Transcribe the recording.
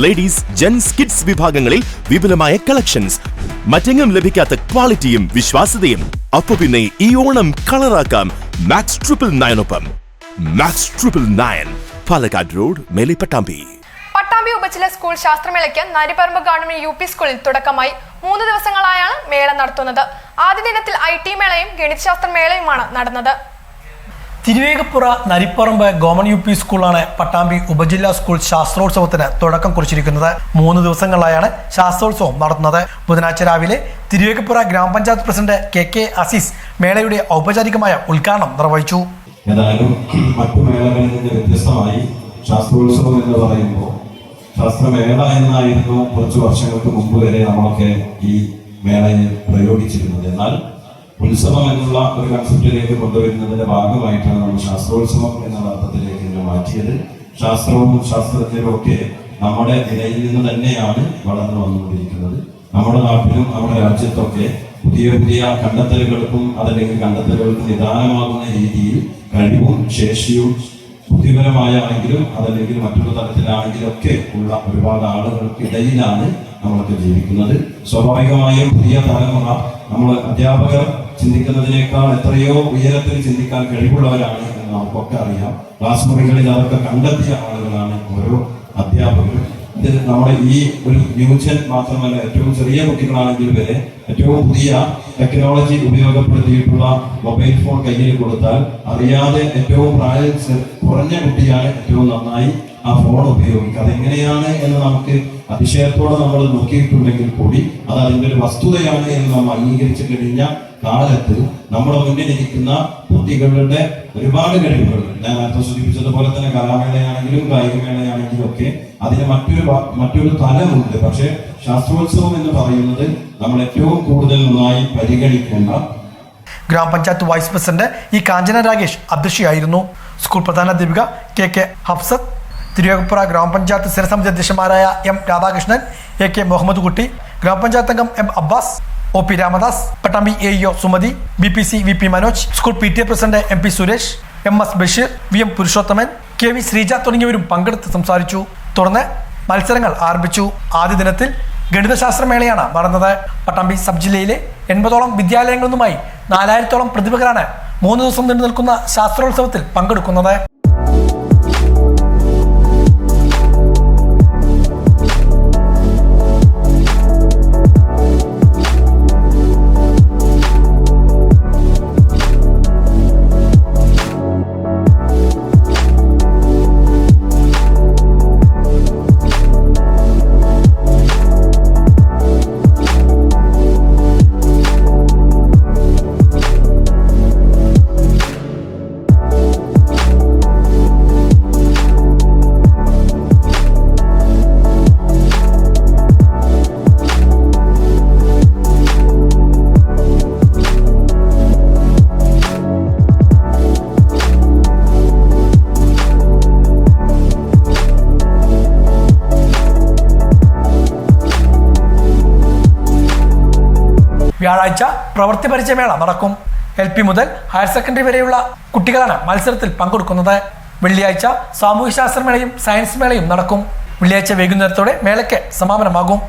Ladies, gents, kids വിഭാഗങ്ങളിൽ വിപുലമായ collections, മറ്റെങ്ങും ലഭിക്കാത്ത ക്വാളിറ്റിയും വിശ്വാസ്യതയും. അപ്പൊ പിന്നെ ഈ ഓണം കളറാക്കാം മാക്സ് 999 മാക്സ് 999 പാലക്കാട് റോഡ്, മേലെ പട്ടാമ്പി. പട്ടാമ്പി ഉപജില്ല സ്കൂൾ ശാസ്ത്രമേളയ്ക്ക് നരിപ്പറമ്പ് ഗവൺമെന്റ് യു പി സ്കൂളിൽ തുടക്കമായി. 3 ദിവസങ്ങളായാണ് മേള നടത്തുന്നത്. ആദ്യ ദിനത്തിൽ IT മേളയും ഗണിതശാസ്ത്ര മേളയുമാണ് നടന്നത്. Thiruvegappura Naripparamba government U P സ്കൂളാണ് പട്ടാമ്പി ഉപജില്ലാ സ്കൂൾ ശാസ്ത്രോത്സവത്തിന് തുടക്കം കുറിച്ചിരിക്കുന്നത്. 3 ദിവസങ്ങളിലായാണ് ശാസ്ത്രോത്സവം നടത്തുന്നത്. ബുധനാഴ്ച രാവിലെ തിരുവേഗപ്പുറ ഗ്രാമപഞ്ചായത്ത് പ്രസിഡന്റ് KK അസീസ് മേളയുടെ ഔപചാരികമായ ഉദ്ഘാടനം നിർവഹിച്ചു. ഏതായാലും മറ്റു മേളകളിൽ നിന്ന് വ്യത്യസ്തമായി ശാസ്ത്രോത്സവം എന്ന് പറയുമ്പോൾ ശാസ്ത്രമേള എന്നായിരുന്നു കുറച്ച് വർഷങ്ങൾക്ക് മുമ്പ് വരെ നമ്മളൊക്കെ ഈ മേളയെ പ്രയോഗിച്ചിരുന്നത്. എന്നാൽ ഉത്സവം എന്നുള്ള ഒരു കൺസെപ്റ്റിലേക്ക് കൊണ്ടുവരുന്നതിന്റെ ഭാഗമായിട്ടാണ് നമ്മൾ ശാസ്ത്രോത്സവം എന്നുള്ള അർത്ഥത്തിലേക്ക് ഇതിനെ മാറ്റിയത്. ശാസ്ത്രവും ശാസ്ത്രജ്ഞരും ഒക്കെ നമ്മുടെ ഇടയിൽ നിന്ന് തന്നെയാണ് വളർന്നു വന്നുകൊണ്ടിരിക്കുന്നത്. നമ്മുടെ നാട്ടിലും നമ്മുടെ രാജ്യത്തൊക്കെ പുതിയ പുതിയ കണ്ടെത്തലുകൾക്കും അതല്ലെങ്കിൽ കണ്ടെത്തലുകൾക്ക് നിദാനമാകുന്ന രീതിയിൽ കഴിവും ശേഷിയും ബുദ്ധിപരമായാണെങ്കിലും അതല്ലെങ്കിൽ മറ്റൊരു തരത്തിലാണെങ്കിലും ഒക്കെ ഉള്ള ഒരുപാട് ആളുകൾക്കിടയിലാണ് നമ്മളൊക്കെ ജീവിക്കുന്നത്. സ്വാഭാവികമായും പുതിയ തലമുറ നമ്മൾ അധ്യാപകർ ചിന്തിക്കുന്നതിനേക്കാൾ എത്രയോ ഉയരത്തിൽ ചിന്തിക്കാൻ കഴിവുള്ളവരാണ് എന്ന് നമുക്കൊക്കെ അറിയാം. ക്ലാസ് മുറികളിൽ അതൊക്കെ കണ്ടെത്തിയ ആളുകളാണ് ഓരോ അധ്യാപകരും. ഇത് നമ്മുടെ ഈ ഒരു ന്യൂജൻ മാത്രമല്ല, ഏറ്റവും ചെറിയ കുട്ടികളാണെങ്കിൽ വരെ ഏറ്റവും പുതിയ ടെക്നോളജി ഉപയോഗപ്പെടുത്തിയിട്ടുള്ള മൊബൈൽ ഫോൺ കയ്യിൽ കൊടുത്താൽ അറിയാതെ ഏറ്റവും പ്രായം കുറഞ്ഞ കുട്ടിയാണ് ഏറ്റവും നന്നായി ആ ഫോൺ ഉപയോഗിക്കുക. അതെങ്ങനെയാണ് എന്ന് നമുക്ക് അതിശയത്തോടെ നമ്മൾ നോക്കിയിട്ടുണ്ടെങ്കിൽ കൂടി അത് അതിൻ്റെ ഒരു വസ്തുതയാണ് എന്ന് നമ്മൾ അംഗീകരിച്ചു കഴിഞ്ഞ കാലത്ത് നമ്മുടെ മുന്നിലിരിക്കുന്ന കുട്ടികളുടെ ഒരുപാട് കഴിവുകൾ, ഞാൻ നേരത്തെ സൂചിപ്പിച്ചതുപോലെ തന്നെ കലാമേളയാണെങ്കിലും കായികമേളയാണെങ്കിലും ഒക്കെ അതിന് മറ്റൊരു തലമുണ്ട്. പക്ഷെ ശാസ്ത്രോത്സവം എന്ന് പറയുന്നത് നമ്മൾ ഏറ്റവും കൂടുതൽ നന്നായി പരിഗണിക്കേണ്ട. ഗ്രാമപഞ്ചായത്ത് വൈസ് പ്രസിഡന്റ് കാഞ്ചന രാഗേഷ് അധ്യക്ഷയായിരുന്നു. സ്കൂൾ പ്രധാനാധ്യാപിക KK ഹഫ്സത്ത്, തിരുവേഗപ്പുറ ഗ്രാമപഞ്ചായത്ത് സ്ഥിരസമിതി അധ്യക്ഷന്മാരായ M രാധാകൃഷ്ണൻ, AK മുഹമ്മദ് കുട്ടി, ഗ്രാമപഞ്ചായത്ത് അംഗം M Abbas, OP Ramadas, Pattambi AEO Sumathi, BPC VP Manoj, school PTA president MP Suresh, MS Basheer, VM Purushothaman, KV Sreeja തുടങ്ങിയവരും പങ്കെടുത്ത് സംസാരിച്ചു. തുടർന്ന് മത്സരങ്ങൾ ആരംഭിച്ചു. ആദ്യ ദിനത്തിൽ ഗണിതശാസ്ത്രമേളയാണ് നടന്നത്. പട്ടാമ്പി സബ് ജില്ലയിലെ 80ഓളം വിദ്യാലയങ്ങളിൽ നിന്നുമായി 4000ഓളം പ്രതിഭകളാണ് 3 ദിവസം നീണ്ടു നിൽക്കുന്ന ശാസ്ത്രോത്സവത്തിൽ പങ്കെടുക്കുന്നത്. വ്യാഴാഴ്ച പ്രവൃത്തി പരിചയമേള നടക്കും. LP മുതൽ ഹയർ സെക്കൻഡറി വരെയുള്ള കുട്ടികളാണ് മത്സരത്തിൽ പങ്കെടുക്കുന്നത്. വെള്ളിയാഴ്ച സാമൂഹ്യശാസ്ത്രമേളയും സയൻസ് മേളയും നടക്കും. വെള്ളിയാഴ്ച വൈകുന്നേരത്തോടെ മേളയ്ക്ക് സമാപനമാകും.